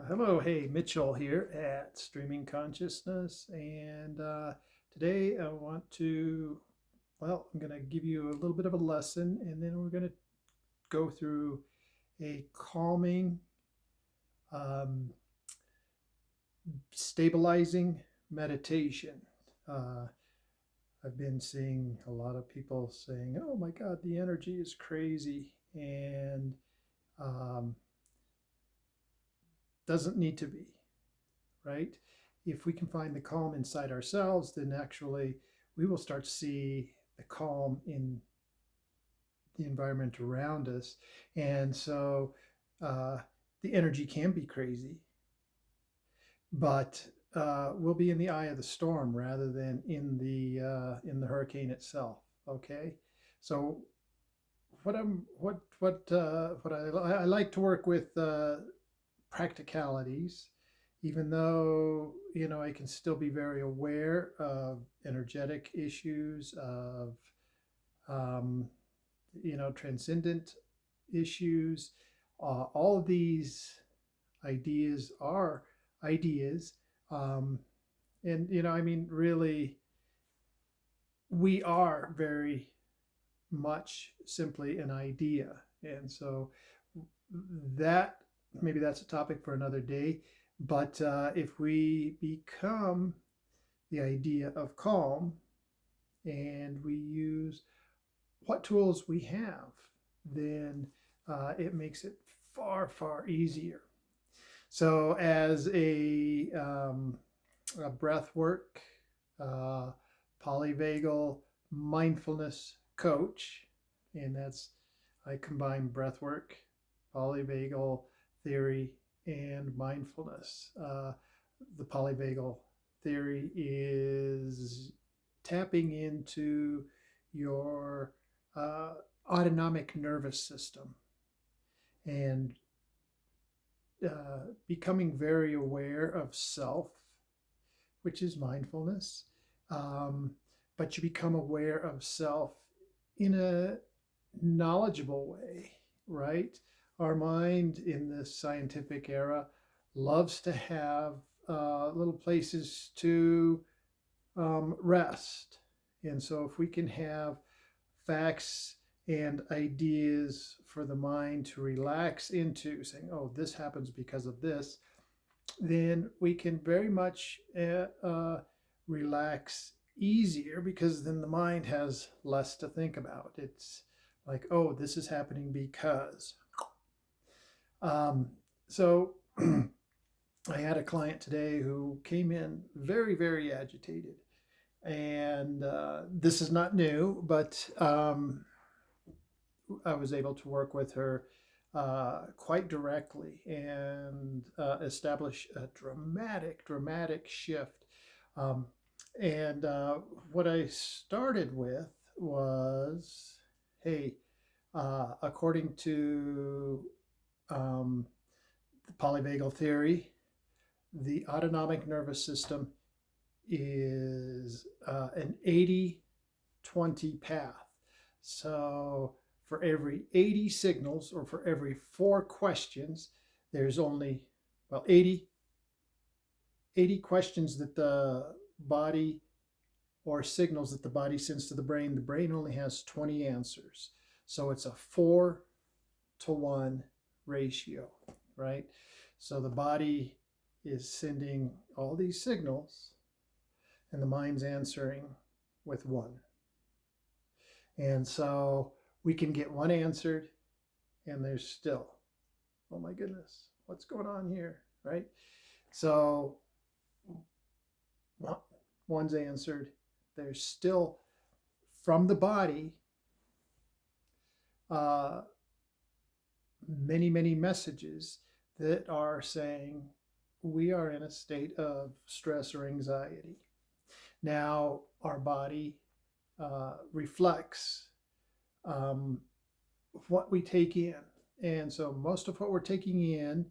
Hello, hey, Mitchell here at Streaming Consciousness. And today I want to, I'm going to give you a little bit of a lesson, and then we're going to go through a calming, um, stabilizing meditation. Uh, I've been seeing a lot of people saying, oh my God, the energy is crazy and um, doesn't need to be, right? If we can find the calm inside ourselves, then actually we will start to see the calm in the environment around us. And so uh, the energy can be crazy, but we'll be in the eye of the storm rather than in the hurricane itself. Okay, so I like to work with practicalities, even though I can still be very aware of energetic issues, of um, transcendent issues. All of these ideas are ideas, um, and I mean, really, we are very much simply an idea, and so that maybe that's a topic for another day. But if we become the idea of calm and we use what tools we have, then it makes it far, far easier. So, as a breath work, uh, polyvagal mindfulness coach, and I combine breath work, polyvagal theory, and mindfulness. The polyvagal theory is tapping into your uh, autonomic nervous system and becoming very aware of self, which is mindfulness. Um, but you become aware of self in a knowledgeable way, right? Our mind in this scientific era loves to have little places to rest. And so, if we can have facts and ideas for the mind to relax into, saying, oh, this happens because of this, then we can very much relax easier because then the mind has less to think about. It's like, oh, this is happening because. Um, so I had a client today who came in very, very agitated. And this is not new, but I was able to work with her quite directly and establish a dramatic, dramatic shift. Um, and what I started with was, hey, according to um, the polyvagal theory, the autonomic nervous system is an 80-20 path. So for every 80 signals or for every 4 questions, there's only, well, 80 questions that the body or signals that the body sends to the brain. The brain only has 20 answers. So it's a 4-to-1 ratio, right? So the body is sending all these signals and the mind's answering with one. And so we can get one answered, and there's still, oh my goodness, what's going on here, right? So one's answered, there's still from the body uh, many, many messages that are saying we are in a state of stress or anxiety. Now, our body reflects um, what we take in. And so most of what we're taking in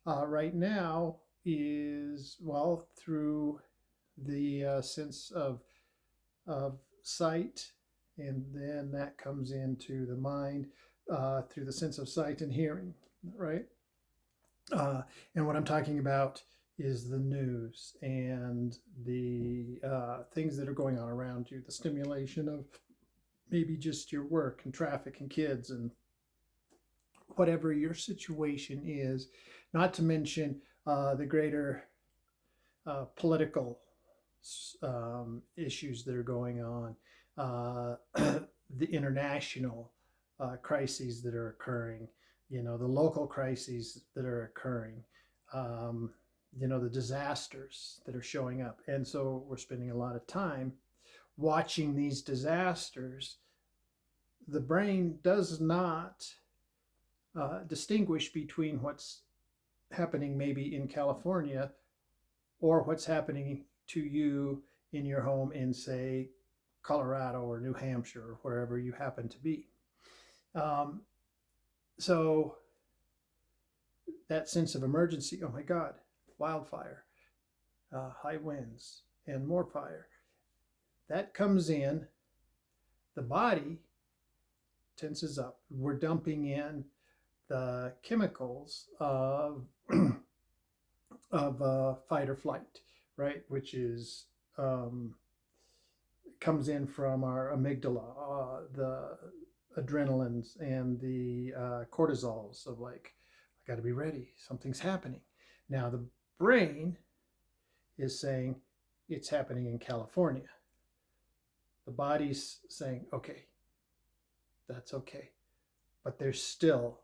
right now is, well, through the sense of sight, and then that comes into the mind through the sense of sight and hearing, right? And what I'm talking about is the news and the things that are going on around you, the stimulation of maybe just your work and traffic and kids and whatever your situation is, not to mention the greater political issues that are going on, the international crises that are occurring, the local crises that are occurring, um, the disasters that are showing up. And so we're spending a lot of time watching these disasters. The brain does not distinguish between what's happening maybe in California or what's happening to you in your home in, say, Colorado or New Hampshire or wherever you happen to be. Um, so that sense of emergency, oh my God, wildfire, high winds, and more fire, that comes in, the body tenses up. We're dumping in the chemicals of fight or flight, right? Which is comes in from our amygdala, the adrenalines and the cortisols of like, I got to be ready, something's happening. Now the brain is saying it's happening in California. The body's saying, okay, that's okay, but there's still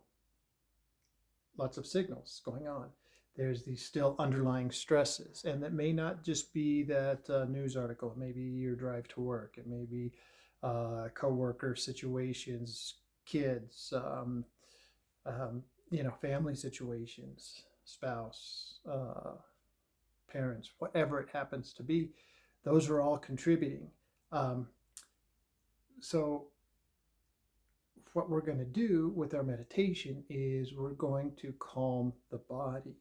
lots of signals going on. There's these still underlying stresses, and that may not just be that news article. It may be your drive to work. It may be coworker situations, kids, family situations, spouse, parents, whatever it happens to be. Those are all contributing. So what we're going to do with our meditation is we're going to calm the body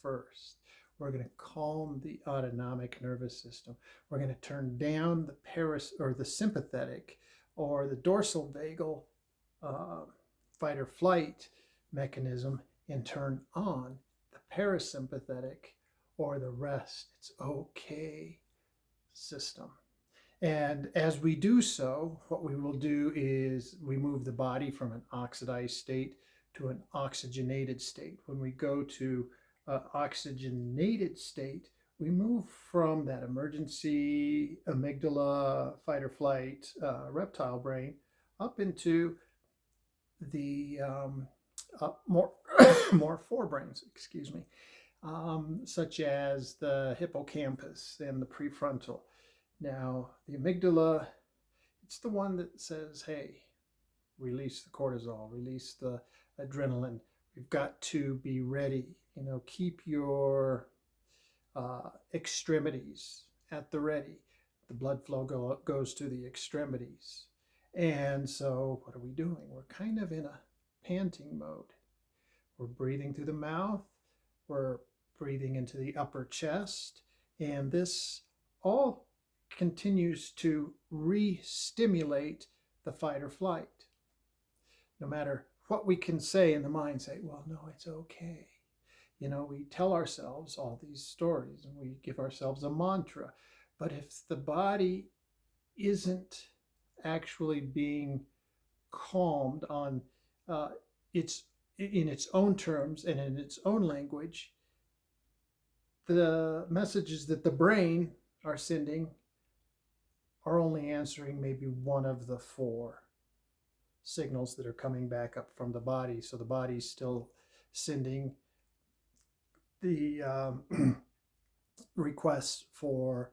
first. We're going to calm the autonomic nervous system. We're going to turn down the sympathetic or the dorsal vagal fight or flight mechanism and turn on the parasympathetic or the rest, it's okay system. And as we do so, what we will do is we move the body from an oxidized state to an oxygenated state. When we go to an oxygenated state, we move from that emergency amygdala, fight or flight, reptile brain up into the more more forebrains, excuse me, such as the hippocampus and the prefrontal. Now, the amygdala, it's the one that says, hey, release the cortisol, release the adrenaline. We've got to be ready. Keep your extremities at the ready. The blood flow goes to the extremities. And so what are we doing? We're kind of in a panting mode. We're breathing through the mouth. We're breathing into the upper chest. And this all continues to re-stimulate the fight or flight. No matter what we can say in the mind, say, well, no, it's okay. We tell ourselves all these stories and we give ourselves a mantra. But if the body isn't actually being calmed on in its own terms and in its own language, the messages that the brain are sending are only answering maybe one of the four signals that are coming back up from the body. So the body's still sending the requests for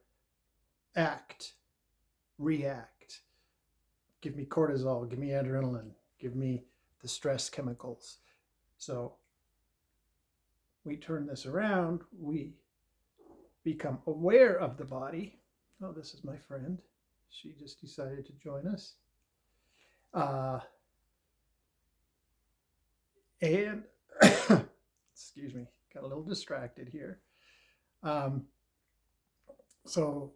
act, react, give me cortisol, give me adrenaline, give me the stress chemicals. So we turn this around, we become aware of the body. Oh, this is my friend. She just decided to join us. And excuse me, got a little distracted here. So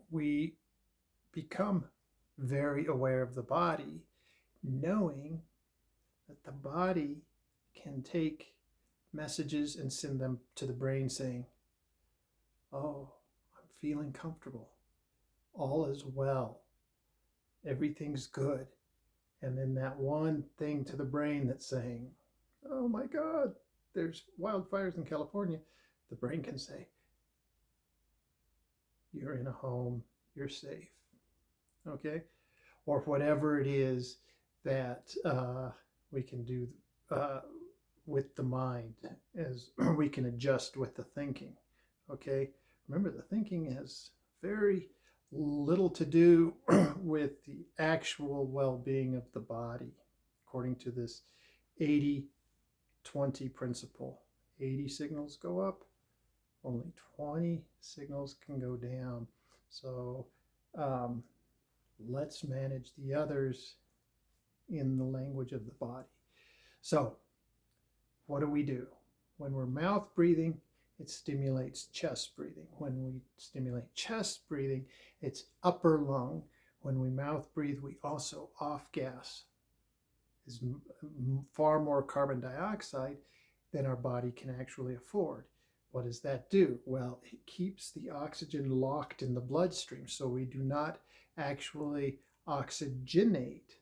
we become very aware of the body, knowing that the body can take messages and send them to the brain saying, oh, I'm feeling comfortable. All is well. Everything's good. And then that one thing to the brain that's saying, oh my God, there's wildfires in California. The brain can say, you're in a home, you're safe. Okay? Or whatever it is that we can do with the mind as we can adjust with the thinking. Okay? Remember, the thinking has very little to do with the actual well-being of the body, according to this 80-20 principle. 80 signals go up, only 20 signals can go down. So let's manage the others in the language of the body. So what do? When we're mouth breathing, it stimulates chest breathing. When we stimulate chest breathing, it's upper lung. When we mouth breathe, we also off gas. Is far more carbon dioxide than our body can actually afford. What does that do? Well, it keeps the oxygen locked in the bloodstream, so we do not actually oxygenate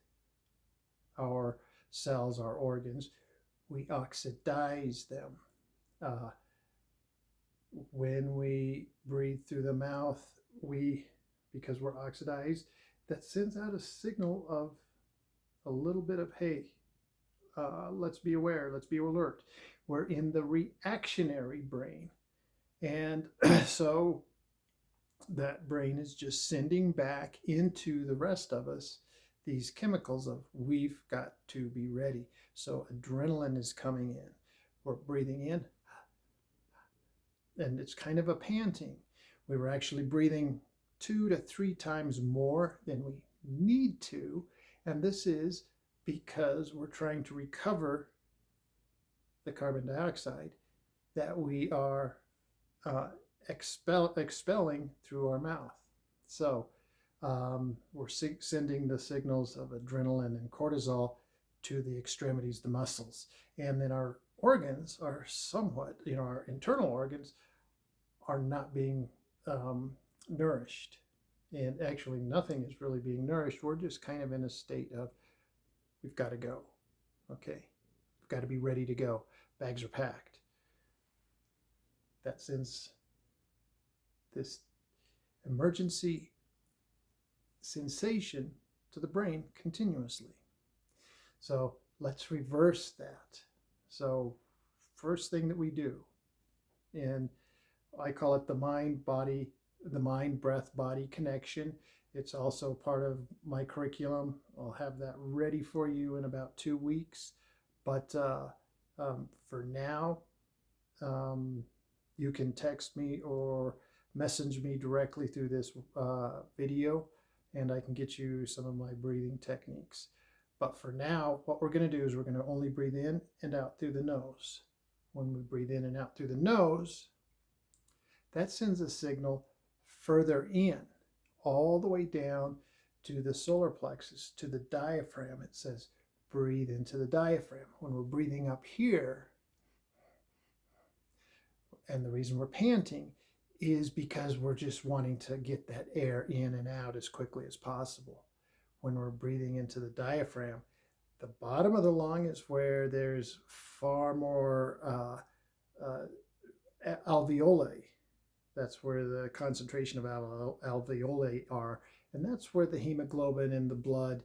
our cells, our organs. We oxidize them. When we breathe through the mouth, because we're oxidized, that sends out a signal of a little bit of, hey, let's be aware, let's be alert. We're in the reactionary brain. And so that brain is just sending back into the rest of us these chemicals of we've got to be ready. So adrenaline is coming in. We're breathing in, and it's kind of a panting. We were actually breathing 2 to 3 times more than we need to. And this is because we're trying to recover the carbon dioxide that we are expelling through our mouth. So we're sending the signals of adrenaline and cortisol to the extremities, the muscles. And then our organs are somewhat, our internal organs are not being nourished. And actually nothing is really being nourished. We're just kind of in a state of, we've got to go. Okay, we've got to be ready to go. Bags are packed. That sends this emergency sensation to the brain continuously. So let's reverse that. So first thing that we do, and I call it the mind, breath, body connection. It's also part of my curriculum. I'll have that ready for you in about 2 weeks. But for now, you can text me or message me directly through this video, and I can get you some of my breathing techniques. But for now, what we're going to do is we're going to only breathe in and out through the nose. When we breathe in and out through the nose, that sends a signal further in, all the way down to the solar plexus, to the diaphragm. It says, breathe into the diaphragm. When we're breathing up here, and the reason we're panting is because we're just wanting to get that air in and out as quickly as possible. When we're breathing into the diaphragm, the bottom of the lung is where there's far more alveoli. That's where the concentration of alveoli are, and that's where the hemoglobin in the blood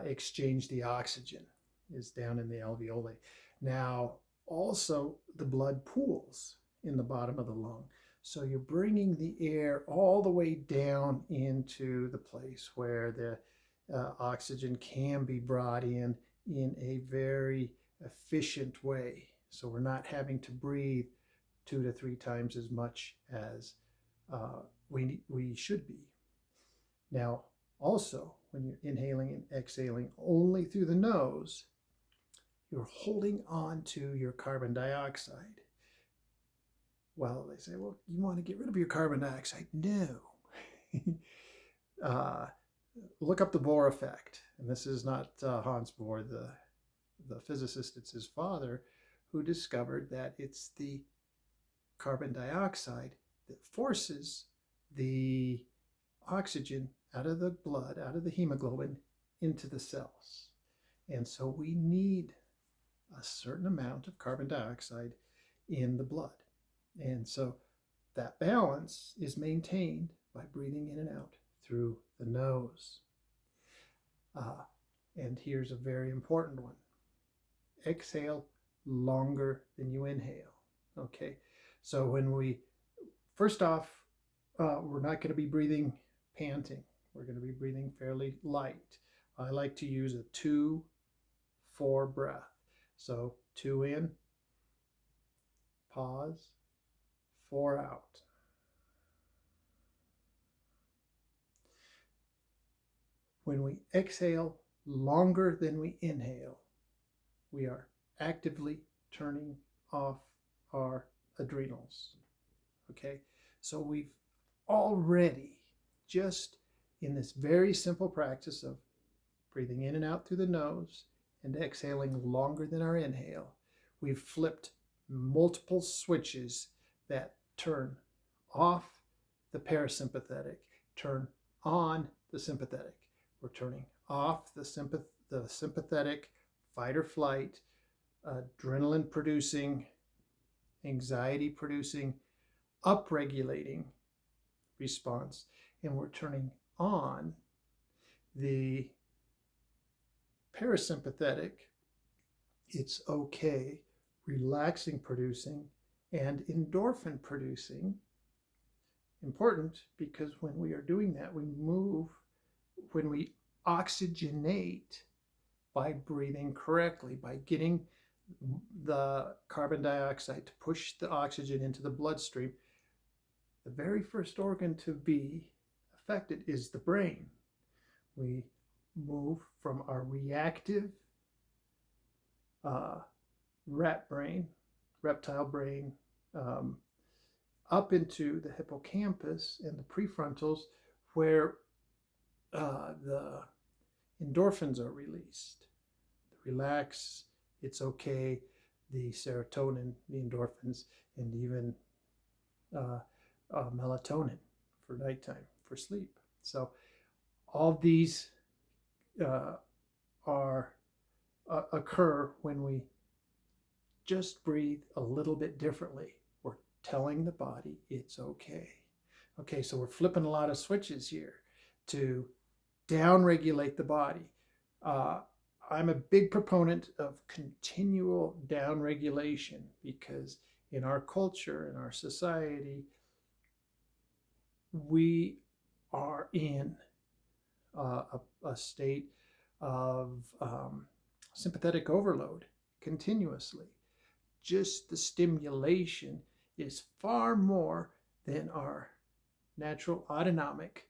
exchange the oxygen, is down in the alveoli. Now, also the blood pools in the bottom of the lung. So you're bringing the air all the way down into the place where the oxygen can be brought in a very efficient way. So we're not having to breathe 2 to 3 times as much as we should be. Now, also, when you're inhaling and exhaling only through the nose, you're holding on to your carbon dioxide. Well, they say, well, you want to get rid of your carbon dioxide. No. Look up the Bohr effect. And this is not Hans Bohr, the physicist. It's his father, who discovered that it's the carbon dioxide that forces the oxygen out of the blood, out of the hemoglobin, into the cells. And so we need a certain amount of carbon dioxide in the blood. And so that balance is maintained by breathing in and out through the nose. And here's a very important one. Exhale longer than you inhale. Okay, so when we, first off, we're not going to be breathing panting. We're going to be breathing fairly light. I like to use a 2-4 breath. So 2 in, pause, 4 out. When we exhale longer than we inhale, we are actively turning off our adrenals. Okay, so we've already, just in this very simple practice of breathing in and out through the nose and exhaling longer than our inhale, we've flipped multiple switches that turn off the parasympathetic, turn on the sympathetic. We're turning off the sympathetic fight or flight, adrenaline producing, anxiety producing, upregulating response, and we're turning on the parasympathetic, it's okay, relaxing producing, and endorphin producing. Important, because when we are doing that, we move, when we oxygenate by breathing correctly, by getting the carbon dioxide to push the oxygen into the bloodstream, the very first organ to be affected is the brain. We move from our reactive rat brain, reptile brain, up into the hippocampus and the prefrontals, where the endorphins are released. Relax, it's okay, the serotonin, the endorphins, and even melatonin for nighttime, for sleep. So all these occur when we just breathe a little bit differently. We're telling the body it's okay. Okay, so we're flipping a lot of switches here to downregulate the body. I'm a big proponent of continual downregulation, because in our culture, in our society, we are in a state of sympathetic overload continuously. Just the stimulation is far more than our natural autonomic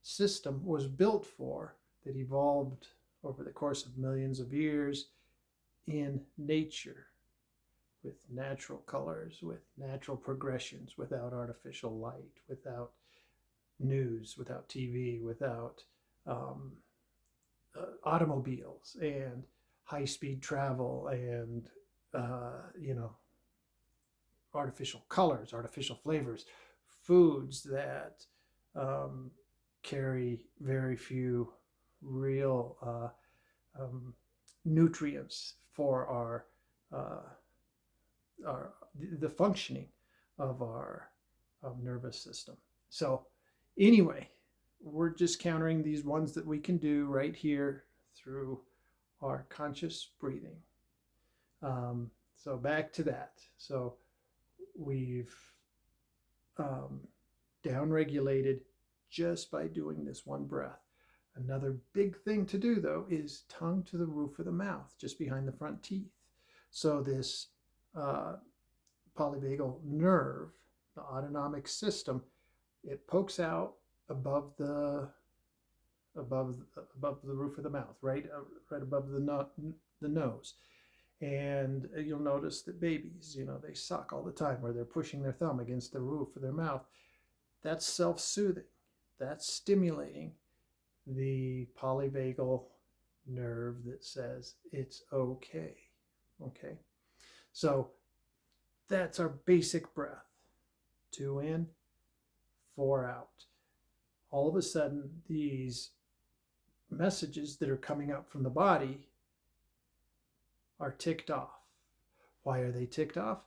system was built for, that evolved over the course of millions of years in nature, with natural colors, with natural progressions, without artificial light, without news, without TV, without automobiles and high-speed travel and artificial colors, artificial flavors, foods that carry very few real nutrients for the functioning of our nervous system. So anyway, we're just countering these ones that we can do right here through our conscious breathing. So back to that. So we've downregulated just by doing this one breath. Another big thing to do, though, is tongue to the roof of the mouth, just behind the front teeth. So this polyvagal nerve, the autonomic system, it pokes out above the roof of the mouth, right above the nose. And you'll notice that babies, they suck all the time, where they're pushing their thumb against the roof of their mouth. That's self-soothing. That's stimulating the polyvagal nerve that says it's okay. Okay. So that's our basic breath. 2 in, 4 out. All of a sudden, these messages that are coming up from the body are ticked off. Why are they ticked off?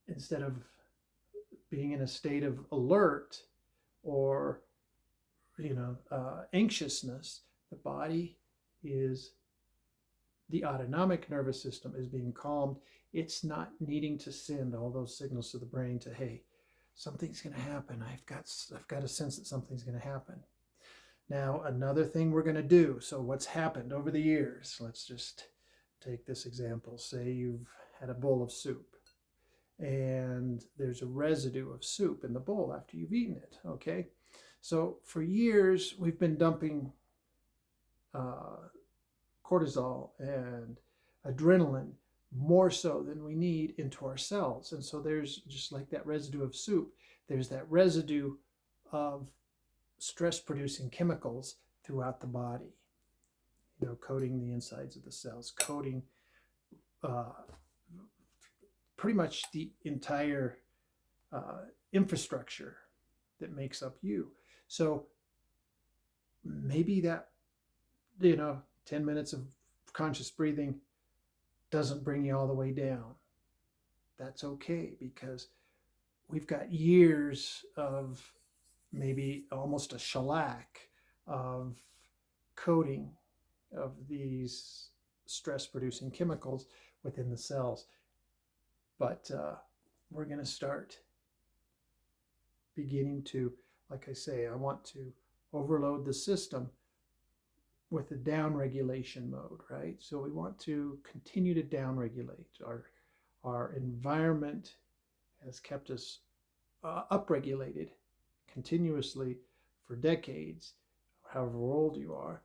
Instead of being in a state of alert or anxiousness, the body is the autonomic nervous system is being calmed. It's not needing to send all those signals to the brain to, hey, something's going to happen. I've got a sense that something's going to happen. Now, another thing we're going to do. So what's happened over the years? Let's just take this example. Say you've had a bowl of soup and there's a residue of soup in the bowl after you've eaten it. Okay. So for years, we've been dumping cortisol and adrenaline more so than we need into our cells. And so there's, just like that residue of soup, there's that residue of stress-producing chemicals throughout the body, coating the insides of the cells, coating pretty much the entire infrastructure that makes up you. So maybe that, 10 minutes of conscious breathing doesn't bring you all the way down. That's okay, because we've got years of maybe almost a shellac of coating of these stress-producing chemicals within the cells. But we're going to start beginning to, like I say, I want to overload the system with the downregulation mode, right? So we want to continue to downregulate. Our environment has kept us upregulated continuously for decades, however old you are.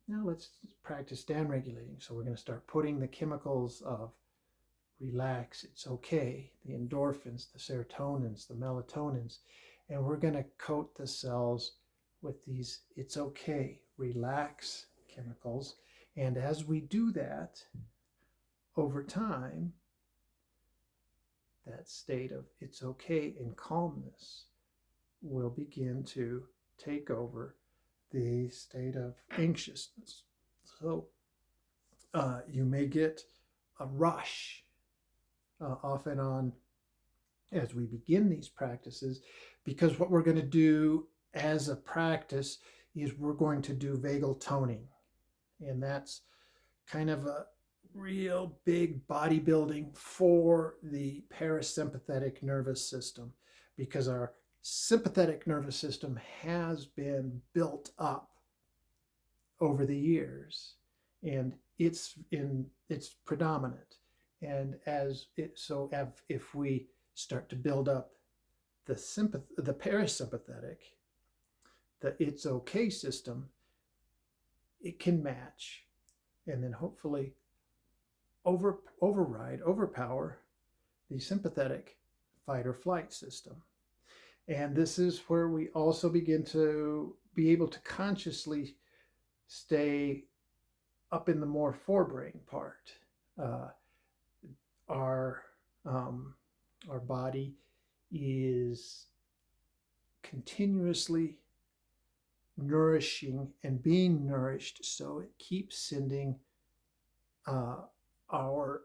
Now let's practice downregulating. So we're going to start putting the chemicals of relax, it's okay, the endorphins, the serotonins, the melatonins, and we're going to coat the cells with these it's okay, relax chemicals. And as we do that, over time, that state of it's okay and calmness will begin to take over the state of anxiousness. So you may get a rush off and on as we begin these practices, because what we're going to do as a practice is we're going to do vagal toning. And that's kind of a real big bodybuilding for the parasympathetic nervous system, because our sympathetic nervous system has been built up over the years and it's predominant. And if we start to build up the parasympathetic, the it's okay system, it can match and then hopefully overpower the sympathetic fight or flight system. And this is where we also begin to be able to consciously stay up in the more forebrain part. Our body is continuously nourishing and being nourished, so it keeps sending our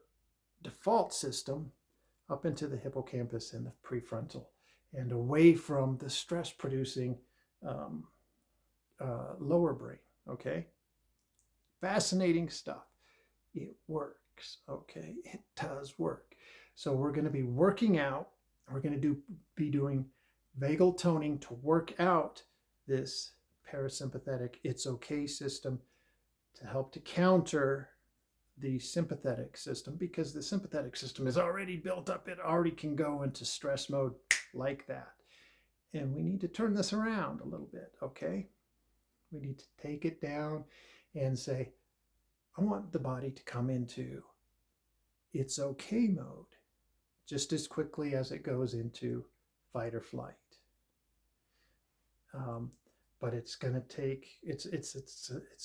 default system up into the hippocampus and the prefrontal and away from the stress producing lower brain. Okay, fascinating stuff. It works. Okay, it does work. So we're going to be working out, we're going to be doing vagal toning to work out this parasympathetic it's okay system to help to counter the sympathetic system, because the sympathetic system is already built up. It already can go into stress mode like that. And we need to turn this around a little bit, okay? We need to take it down and say, I want the body to come into it's okay mode just as quickly as it goes into fight or flight. But it's going to take, it's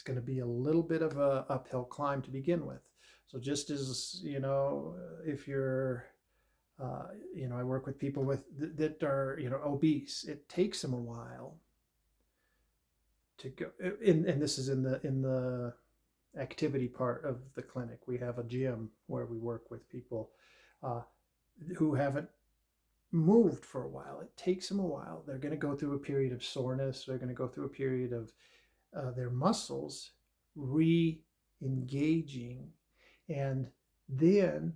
going to be a little bit of a uphill climb to begin with. So just as, if you're, I work with people that are, obese. It takes them a while to go. And this is in the activity part of the clinic. We have a gym where we work with people uh, who haven't moved for a while. It takes them a while. They're going to go through a period of soreness. They're going to go through a period of their muscles re-engaging, and then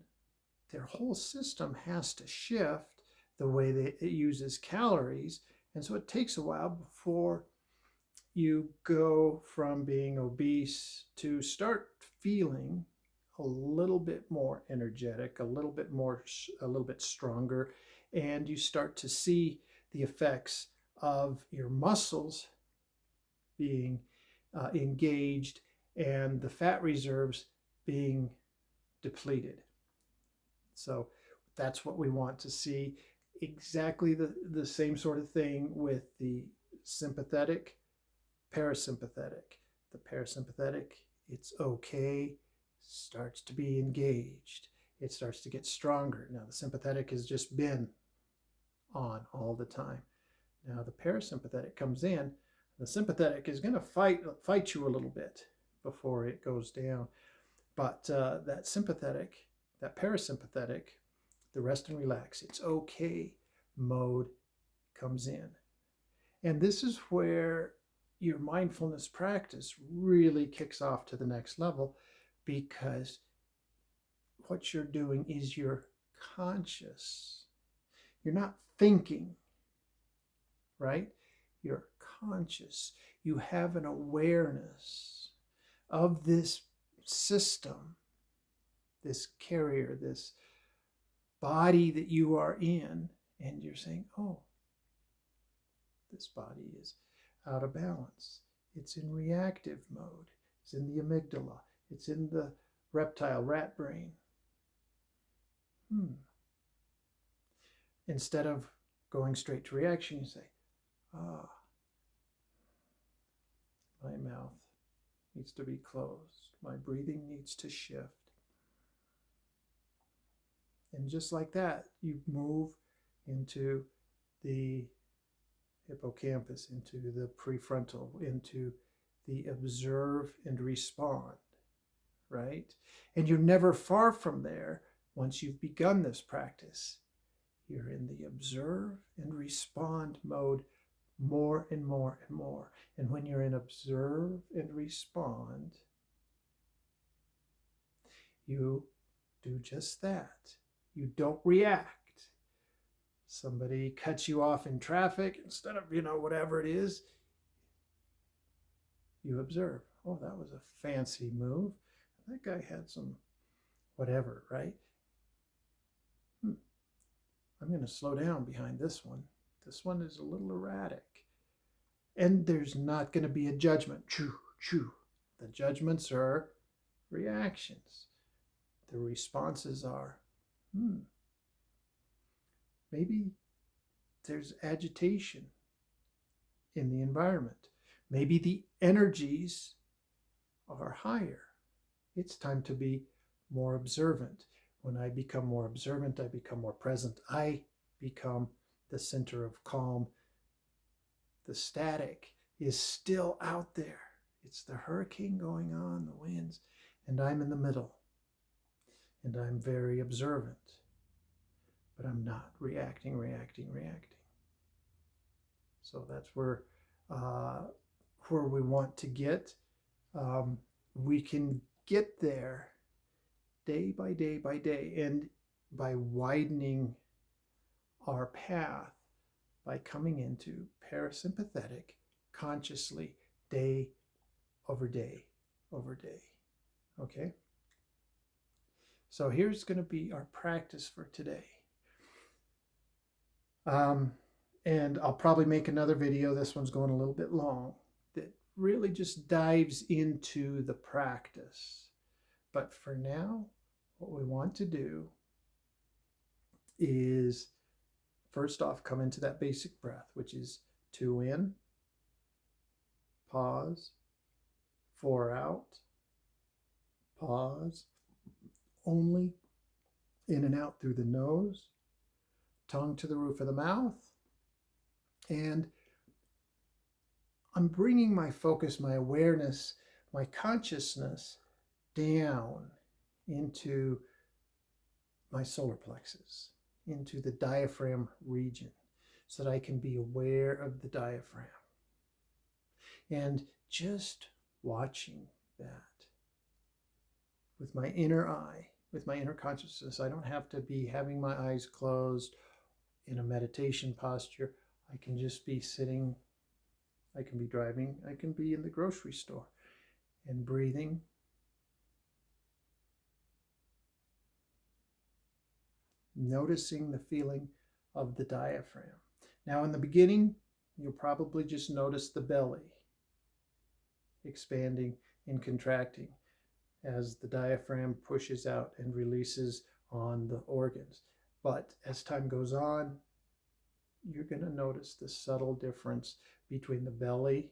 their whole system has to shift the way that it uses calories. And so it takes a while before you go from being obese to start feeling a little bit more energetic, a little bit stronger, and you start to see the effects of your muscles being engaged and the fat reserves being depleted. So that's what we want to see. Exactly the same sort of thing with the sympathetic, parasympathetic. The parasympathetic, it's okay, starts to be engaged. It starts to get stronger. Now, the sympathetic has just been on all the time. Now, the parasympathetic comes in. The sympathetic is going to fight you a little bit before it goes down. But that sympathetic, that parasympathetic, the rest and relax, it's okay mode comes in. And this is where your mindfulness practice really kicks off to the next level, because what you're doing is you're conscious. You're not thinking, right? You're conscious. You have an awareness of this system, this carrier, this body that you are in, and you're saying, oh, this body is out of balance. It's in reactive mode. It's in the amygdala. It's in the reptile rat brain. Instead of going straight to reaction, you say, my mouth needs to be closed. My breathing needs to shift. And just like that, you move into the hippocampus, into the prefrontal, into the observe and respond, right? And you're never far from there once you've begun this practice. You're in the observe and respond mode more and more and more. And when you're in observe and respond, you do just that. You don't react. Somebody cuts you off in traffic, instead of, whatever it is, you observe. Oh, that was a fancy move. That guy had some whatever, right? I'm going to slow down behind this one. This one is a little erratic. And there's not going to be a judgment. Choo, choo. The judgments are reactions. The responses are, maybe there's agitation in the environment. Maybe the energies are higher. It's time to be more observant. When I become more observant, I become more present. I become the center of calm. The static is still out there. It's the hurricane going on, the winds, and I'm in the middle. And I'm very observant. But I'm not reacting. So that's where we want to get. We can get there day by day by day, and by widening our path, by coming into parasympathetic consciously, day over day over day. Okay? So here's going to be our practice for today. And I'll probably make another video. This one's going a little bit long, that really just dives into the practice. But for now, what we want to do is, first off, come into that basic breath, which is 2 in, pause, 4 out, pause, only in and out through the nose, tongue to the roof of the mouth. And I'm bringing my focus, my awareness, my consciousness down into my solar plexus, into the diaphragm region, so that I can be aware of the diaphragm. And just watching that with my inner eye, with my inner consciousness. I don't have to be having my eyes closed in a meditation posture. I can just be sitting, I can be driving, I can be in the grocery store and breathing. Noticing the feeling of the diaphragm. Now, in the beginning, you'll probably just notice the belly expanding and contracting as the diaphragm pushes out and releases on the organs. But as time goes on, you're going to notice the subtle difference between the belly,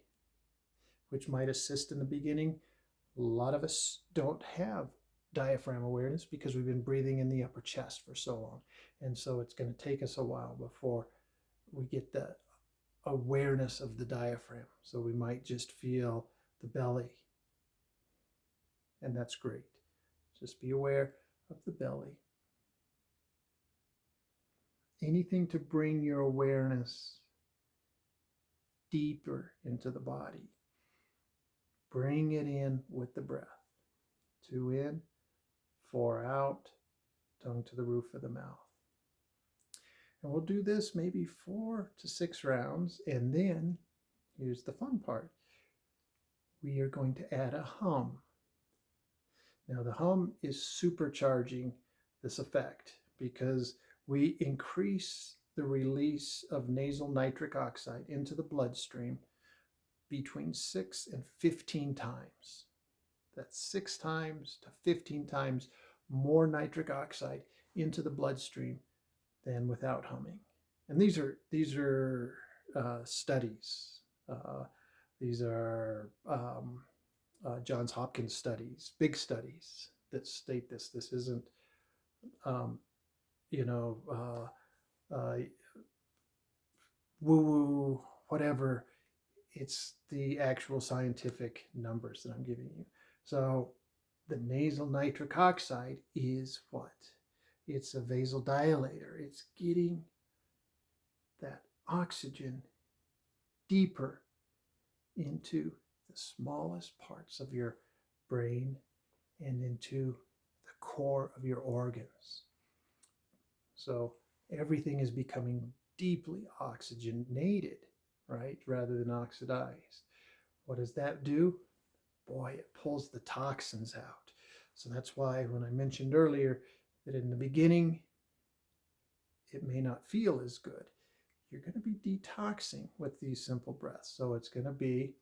which might assist in the beginning. A lot of us don't have diaphragm awareness because we've been breathing in the upper chest for so long. And so it's going to take us a while before we get the awareness of the diaphragm. So we might just feel the belly. And that's great. Just be aware of the belly. Anything to bring your awareness deeper into the body. Bring it in with the breath. 2 in, 4 out, tongue to the roof of the mouth. And we'll do this maybe 4 to 6 rounds. And then, here's the fun part. We are going to add a hum. Now, the hum is supercharging this effect because we increase the release of nasal nitric oxide into the bloodstream between 6 and 15 times. That's 6 times to 15 times more nitric oxide into the bloodstream than without humming. And these are studies. These are Johns Hopkins studies, big studies that state this. This isn't, woo-woo, whatever. It's the actual scientific numbers that I'm giving you. So the nasal nitric oxide is what? It's a vasodilator. It's getting that oxygen deeper into the smallest parts of your brain and into the core of your organs. So everything is becoming deeply oxygenated, right, rather than oxidized. What does that do? Boy, it pulls the toxins out. So that's why when I mentioned earlier that in the beginning, it may not feel as good. You're going to be detoxing with these simple breaths. So it's going to be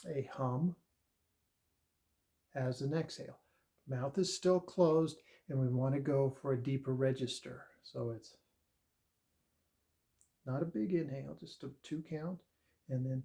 a hum as an exhale. Mouth is still closed, and we want to go for a deeper register. So it's not a big inhale, just a 2 count, and then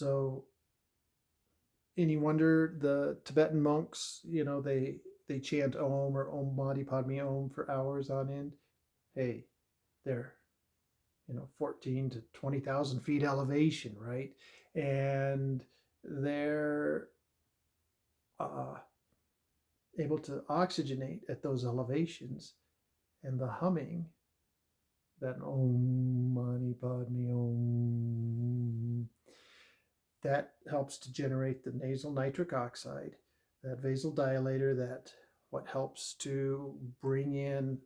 So any wonder the Tibetan monks, they chant Om or Om Mani Padme Om for hours on end? Hey, they're 14 to 20,000 feet elevation, right? And they're able to oxygenate at those elevations, and the humming, that Om Mani Padme Om, that helps to generate the nasal nitric oxide, that vasodilator, that what helps to bring in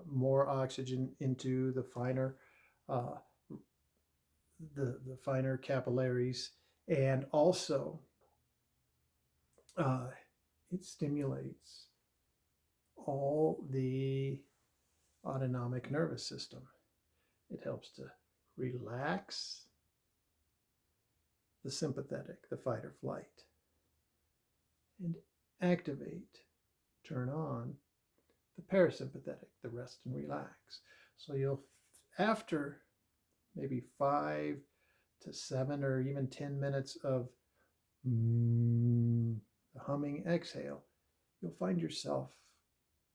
more oxygen into the finer the finer capillaries, And also, it stimulates all the autonomic nervous system. It helps to relax the sympathetic, the fight or flight, and activate, turn on the parasympathetic, the rest and relax. So you'll, after maybe 5 to 7 or even 10 minutes of the humming exhale, you'll find yourself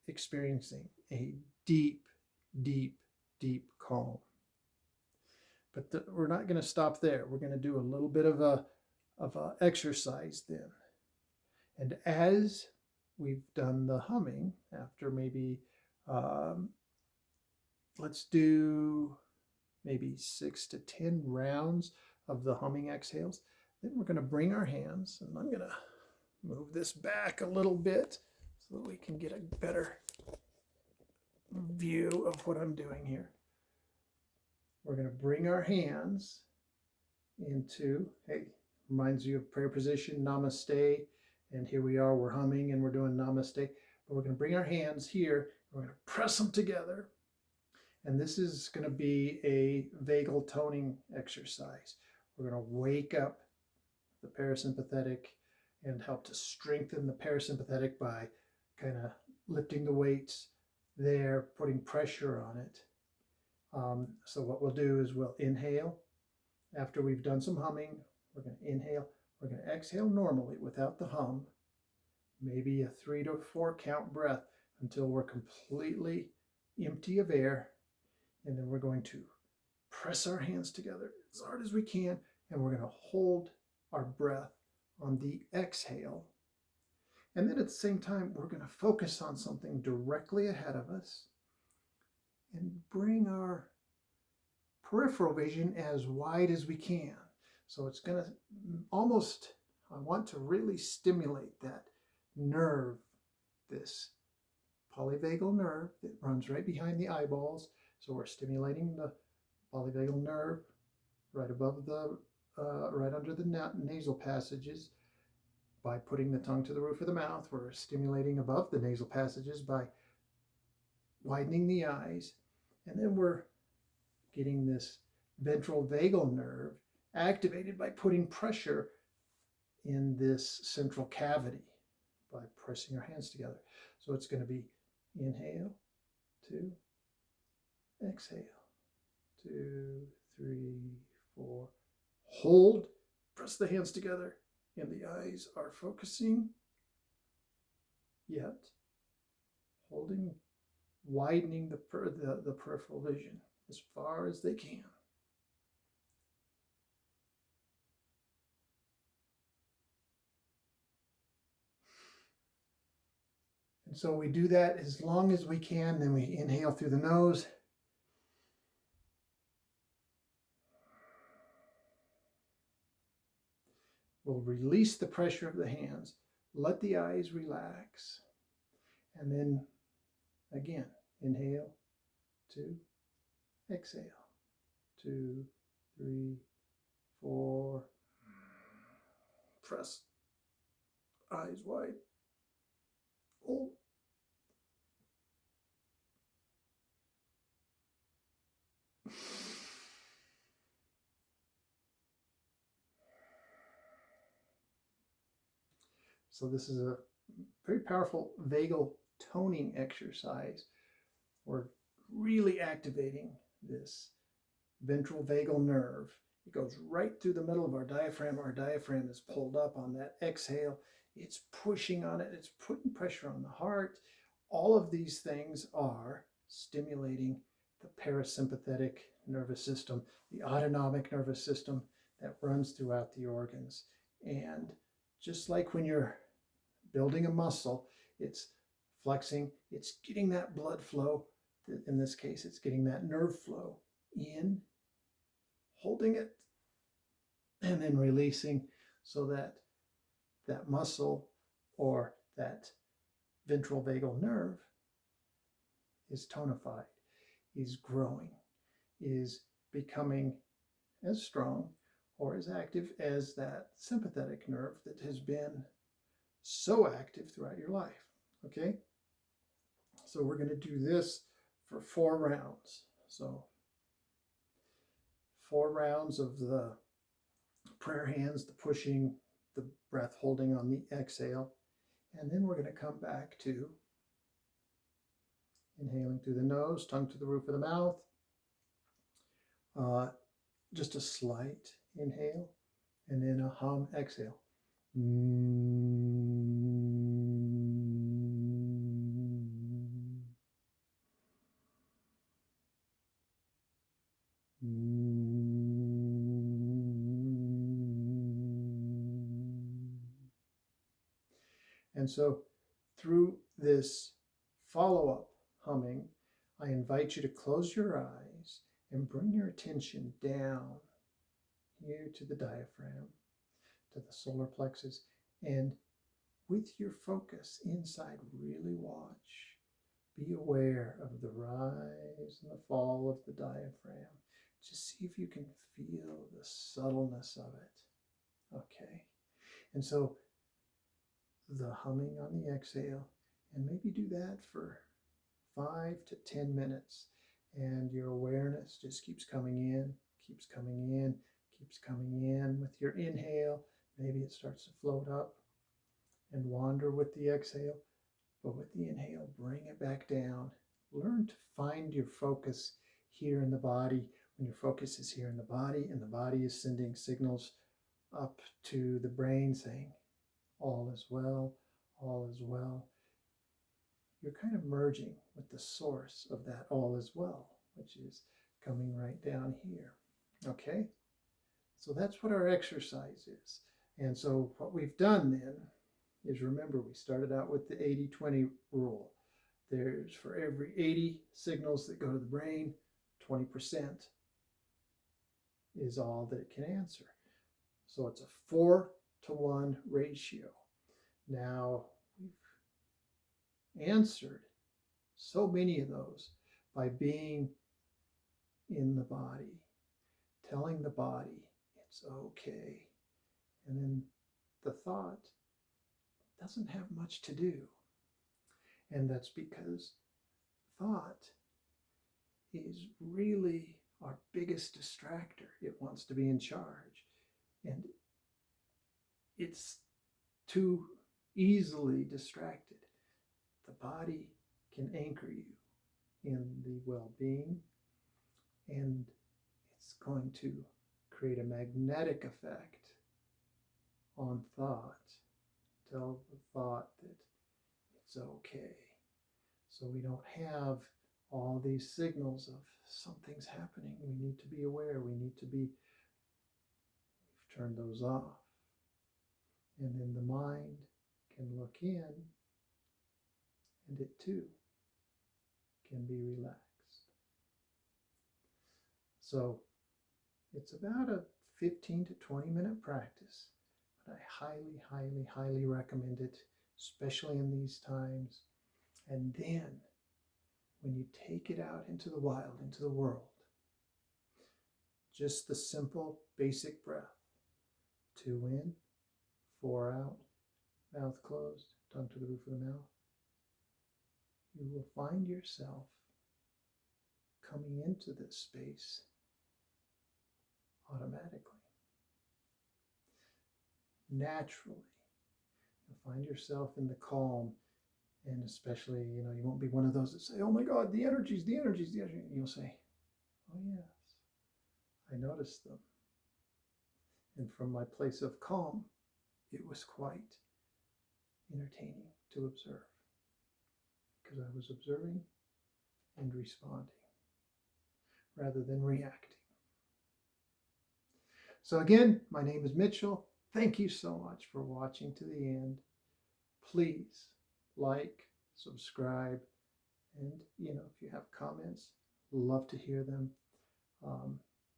experiencing a deep, deep, deep calm. But we're not going to stop there. We're going to do a little bit of a exercise then. And as we've done the humming, after maybe, let's do maybe 6 to 10 rounds of the humming exhales, then we're going to bring our hands, and I'm going to move this back a little bit so that we can get a better view of what I'm doing here. We're going to bring our hands into, hey, reminds you of prayer position, namaste. And here we are, we're humming and we're doing namaste. But we're going to bring our hands here, we're going to press them together. And this is going to be a vagal toning exercise. We're going to wake up the parasympathetic and help to strengthen the parasympathetic by kind of lifting the weights there, putting pressure on it. So what we'll do is we'll inhale. After we've done some humming, we're going to inhale. We're going to exhale normally without the hum, maybe a 3 to 4 count breath until we're completely empty of air. And then we're going to press our hands together as hard as we can, and we're going to hold our breath on the exhale. And then at the same time, we're going to focus on something directly ahead of us and bring our peripheral vision as wide as we can. So it's going to almost, I want to really stimulate that nerve, this polyvagal nerve that runs right behind the eyeballs. So we're stimulating the polyvagal nerve right above the, right under the nasal passages by putting the tongue to the roof of the mouth. We're stimulating above the nasal passages by widening the eyes. And then we're getting this ventral vagal nerve activated by putting pressure in this central cavity by pressing our hands together. So it's going to be inhale, 2, exhale, 2, 3, 4, hold, press the hands together, and the eyes are focusing, yet holding, widening the peripheral vision as far as they can. And so we do that as long as we can, then we inhale through the nose. We'll release the pressure of the hands, let the eyes relax, and then again, inhale, 2, exhale, 2, 3, 4, press, eyes wide, hold. So this is a very powerful vagal toning exercise. We're really activating this ventral vagal nerve. It goes right through the middle of our diaphragm. Our diaphragm is pulled up on that exhale. It's pushing on it. It's putting pressure on the heart. All of these things are stimulating the parasympathetic nervous system, the autonomic nervous system that runs throughout the organs. And just like when you're building a muscle, it's flexing, it's getting that blood flow. In this case, it's getting that nerve flow in, holding it, and then releasing so that that muscle or that ventral vagal nerve is tonified, is growing, is becoming as strong or as active as that sympathetic nerve that has been so active throughout your life. Okay? So we're going to do this for 4 rounds. So 4 rounds of the prayer hands, the pushing, the breath holding on the exhale. And then we're going to come back to inhaling through the nose, tongue to the roof of the mouth. Just a slight inhale, and then a hum exhale. And so through this follow-up humming, I invite you to close your eyes and bring your attention down here to the diaphragm, to the solar plexus, and with your focus inside, really watch. Be aware of the rise and the fall of the diaphragm. Just see if you can feel the subtleness of it. Okay. And so the humming on the exhale, and maybe do that for 5 to 10 minutes. And your awareness just keeps coming in, keeps coming in, keeps coming in. With your inhale, maybe it starts to float up and wander with the exhale. But with the inhale, bring it back down. Learn to find your focus here in the body. When your focus is here in the body, and the body is sending signals up to the brain saying, all is well, all is well. You're kind of merging with the source of that all is well, which is coming right down here. Okay? So that's what our exercise is. And so what we've done then is, remember, we started out with the 80-20 rule. There's, for every 80 signals that go to the brain, 20% is all that it can answer. So it's a 4-to-1 ratio. Now, we've answered so many of those by being in the body, telling the body it's okay. And then the thought doesn't have much to do. And that's because thought is really our biggest distractor. It wants to be in charge. And it's too easily distracted. The body can anchor you in the well-being, and it's going to create a magnetic effect on thought. Tell the thought that it's okay. So we don't have all these signals of something's happening. We need to be aware. We've turned those off. And then the mind can look in, and it too can be relaxed. So it's about a 15 to 20 minute practice, but I highly, highly, highly recommend it, especially in these times. And then when you take it out into the wild, into the world, just the simple basic breath, 2 in, 4 out, mouth closed, tongue to the roof of the mouth, you will find yourself coming into this space automatically. Naturally, you'll find yourself in the calm, and especially, you won't be one of those that say, oh my God, the energies, the energies, the energies. You'll say, oh yes, I noticed them. And from my place of calm, it was quite entertaining to observe, because I was observing and responding rather than reacting. So again, my name is Mitchell. Thank you so much for watching to the end. Please like, subscribe, and if you have comments, love to hear them.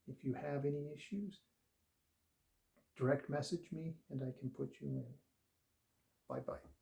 If you have any issues, direct message me and I can put you in. Bye-bye.